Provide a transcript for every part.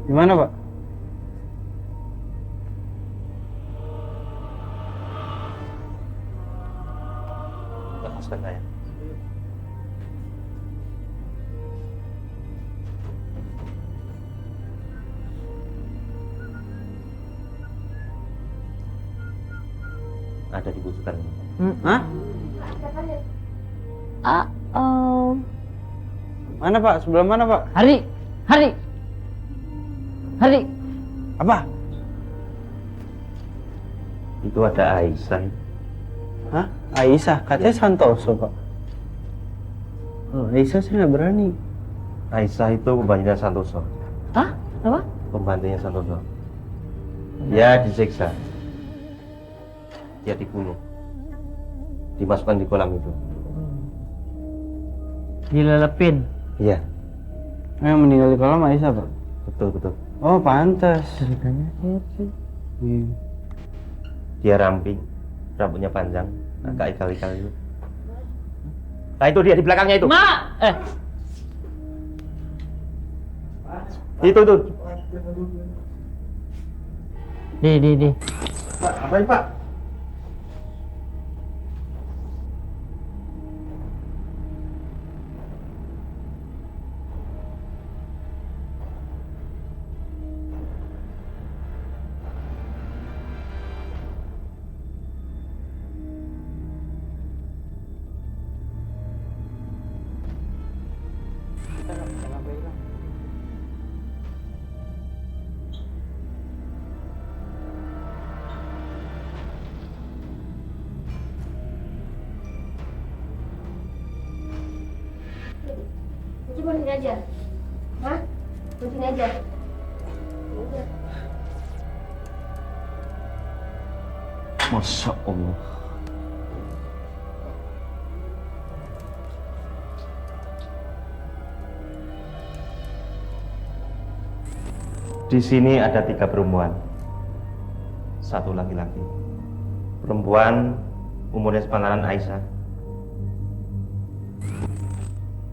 Gimana, Pak? Lepaskan saya. Ada dibutuhkan. Hah? Mana, Pak? Sebelah mana, Pak? Hari, Apa? Itu ada Aisyah. Hah? Aisyah? Katanya Santoso, Pak. Oh, Aisyah saya nggak berani. Aisyah itu pembantunya Santoso. Hah? Apa? Pembantunya Santoso. Dia disiksa. Dia dibunuh. Dimasukkan di kolam itu. Dilelepin. Iya, Yang meninggal di kolam Aisyah, Pak? betul betul. Oh, pantas. Ceritanya gitu. Iya. Dia ramping, rambutnya panjang, agak ikal-ikal itu. Nah itu dia di belakangnya itu. Mak! Itu. Di. Pak, apain, Pak? Cuma sini aja. Hah? Sini aja. Masya Allah. Di sini ada 3 perempuan, 1 laki-laki. Perempuan umurnya sepantaran Aisyah.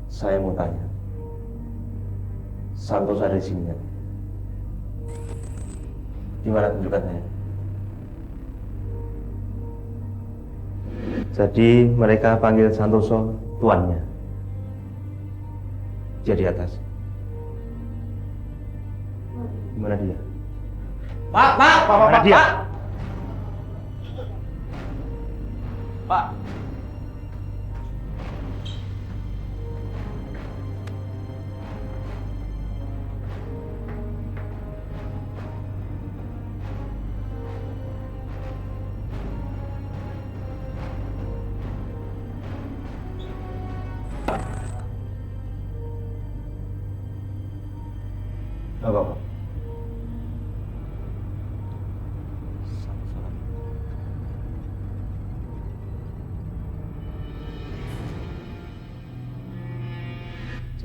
Saya mau tanya, Santos ada di sini ya? Di mana tunjukkannya? Jadi mereka panggil Santoso tuannya. Dia di atas. Gimana dia? Pak, Mana dia? Pak. Apa, Pak?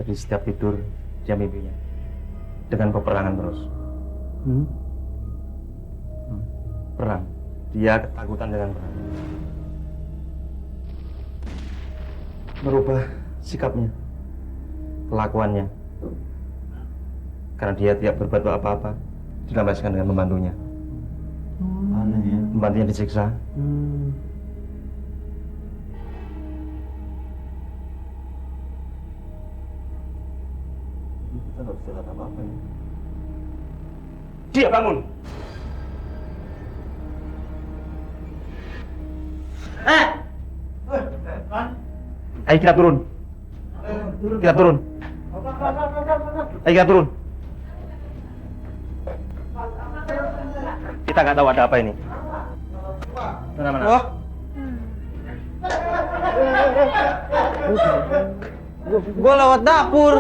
Jadi setiap tidur dia mimpinya dengan peperangan terus. Perang. Dia ketakutan dengan perang. Merubah sikapnya, kelakuannya. Karena dia tidak berbuat apa-apa, dilampiaskan dengan pembantunya. Aneh ya. Pembantunya disiksa. Kita nggak bisa kata apa-apa ya. Dia bangun. Ayo kita turun. Kita turun. Ayo kita turun. Kita nggak tahu ada apa ini. Mana? Oh. Gua lewat dapur.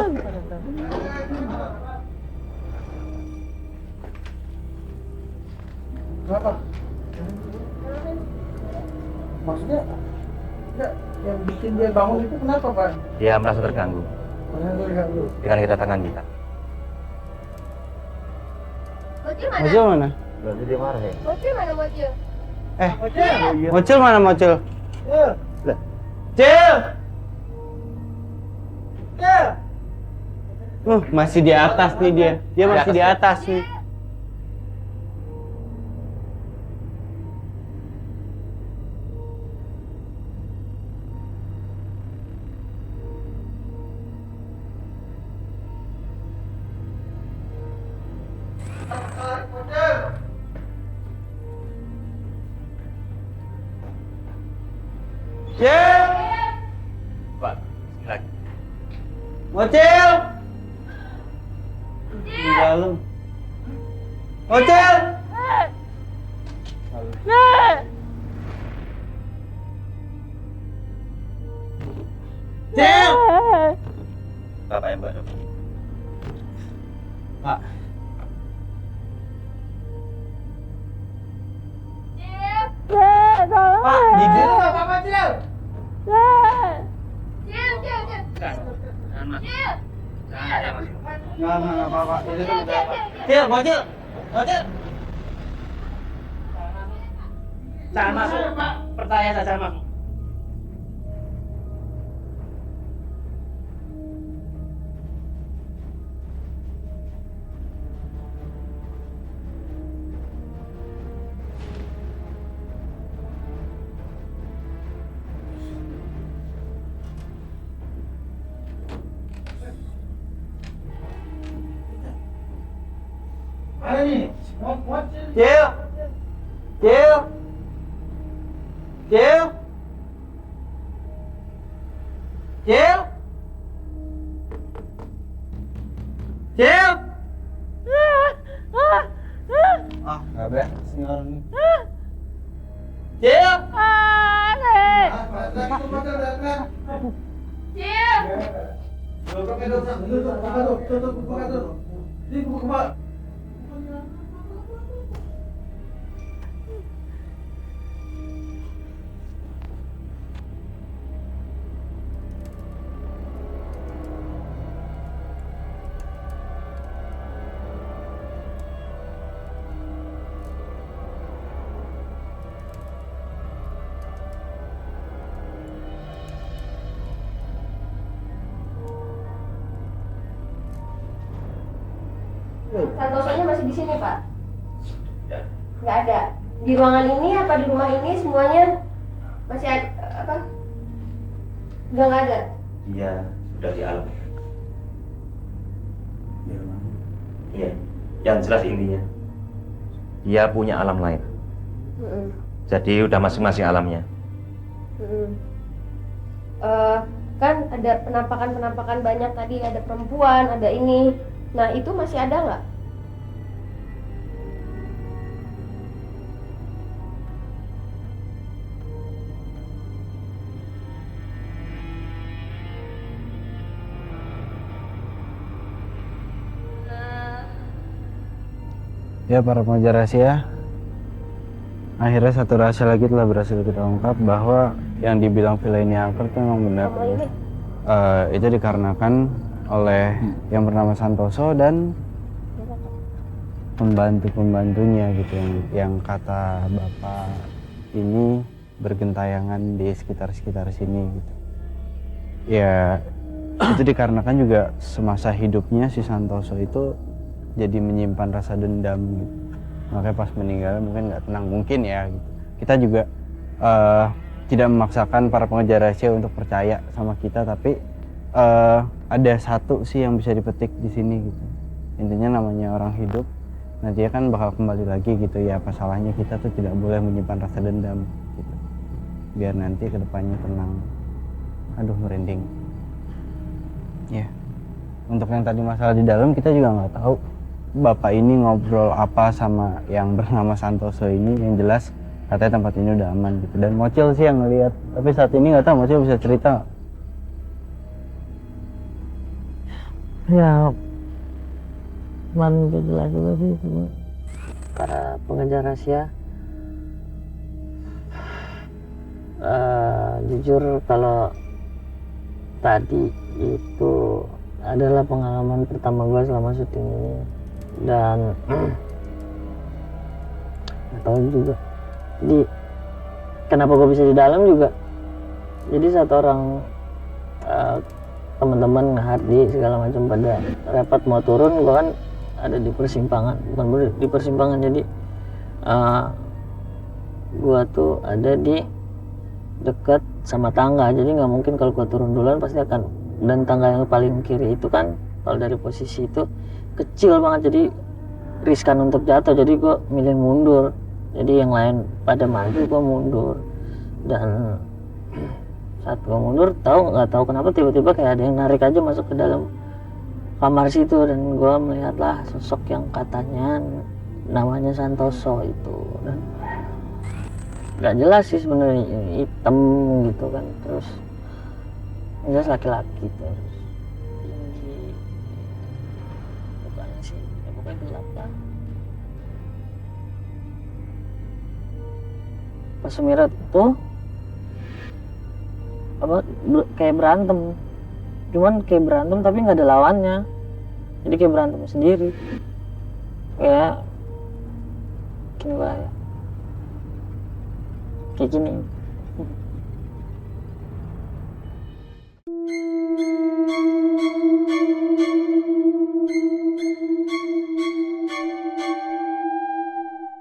Kenapa? Maksudnya yang bikin dia bangun itu kenapa, Pak? Dia merasa terganggu dengan kedatangan kita. Bocil mana? Mocil mana? Berarti dia marah ya? Bocil mana bocil? Mocil mana Mocil? Ya. Cil! Masih di atas nih dia. Dia Di masih atas di ya? atas nih. Cil! Pak, lagi. Mocil! Di dalam. Mocil! Cil! Bapak yang Mbak. Pak. Pak, di Cil, apa Cil? Cil, Cil, Cil. Cil. Nggak apa-apa. Cil, Mocil! Mocil! Jangan masuk, Pak. Percaya saja, Mas. Mana nih? Muat, Cil. Cil! Cil! Cil! Cil! Cil! Nggak beres nih orang ini. Cil! Cil. Santosonya masih di sini, Pak? Ya. Nggak ada. Di ruangan ini apa di rumah ini semuanya masih ada apa? Udah nggak ada. Dia sudah di alam. Iya. Yang jelas intinya, dia punya alam lain. Jadi udah masing-masing alamnya. Kan ada penampakan-penampakan banyak tadi, ada perempuan, ada ini. Nah, itu masih ada nggak? Ya, para pengejar rahasia, akhirnya satu rahasia lagi telah berhasil kita ungkap bahwa yang dibilang villa ini angker itu memang benar. Kamu ini? Itu dikarenakan oleh yang bernama Santoso dan pembantu-pembantunya gitu yang kata bapak ini bergentayangan di sekitar sini gitu. Ya, itu dikarenakan juga semasa hidupnya si Santoso itu jadi menyimpan rasa dendam gitu. Makanya pas meninggal mungkin nggak tenang mungkin ya gitu. Kita juga tidak memaksakan para pengejar rahasia untuk percaya sama kita, tapi ada satu sih yang bisa dipetik di sini gitu. Intinya namanya orang hidup, nah dia kan bakal kembali lagi gitu ya. Apa salahnya kita tuh tidak boleh menyimpan rasa dendam gitu. Biar nanti kedepannya tenang. Aduh, merinding. Ya. Untuk yang tadi masalah di dalam kita juga nggak tahu bapak ini ngobrol apa sama yang bernama Santoso ini. Yang jelas katanya tempat ini udah aman gitu. Dan Mocil sih yang ngeliat. Tapi saat ini nggak tahu Mocil bisa cerita nggak? Ya, cuman gak jelas juga sih cuma para pengejar rahasia. Jujur kalau tadi itu adalah pengalaman pertama gue selama syuting ini, dan nggak tahu juga. Jadi kenapa gue bisa di dalam juga? Jadi satu orang teman-teman Hardi segala macam pada repot mau turun, gua kan ada di persimpangan, bukan di persimpangan, jadi gua tuh ada di dekat sama tangga, jadi nggak mungkin kalau gua turun duluan pasti akan, dan tangga yang paling kiri itu kan kalau dari posisi itu kecil banget, jadi riskan untuk jatuh, jadi gua milih mundur, jadi yang lain pada maju gua mundur. Dan saat gua mundur, nggak tahu kenapa tiba-tiba kayak ada yang narik aja masuk ke dalam kamar situ, dan gua melihatlah sosok yang katanya namanya Santoso itu, dan nggak jelas sih sebenarnya, hitam gitu kan, terus jelas laki-laki, terus tinggi, mukanya sih ya pokoknya gelap lah. Pas Sumirat itu kayak berantem, cuman kayak berantem tapi nggak ada lawannya, jadi kayak berantem sendiri, kayak gini bahaya, kayak gini.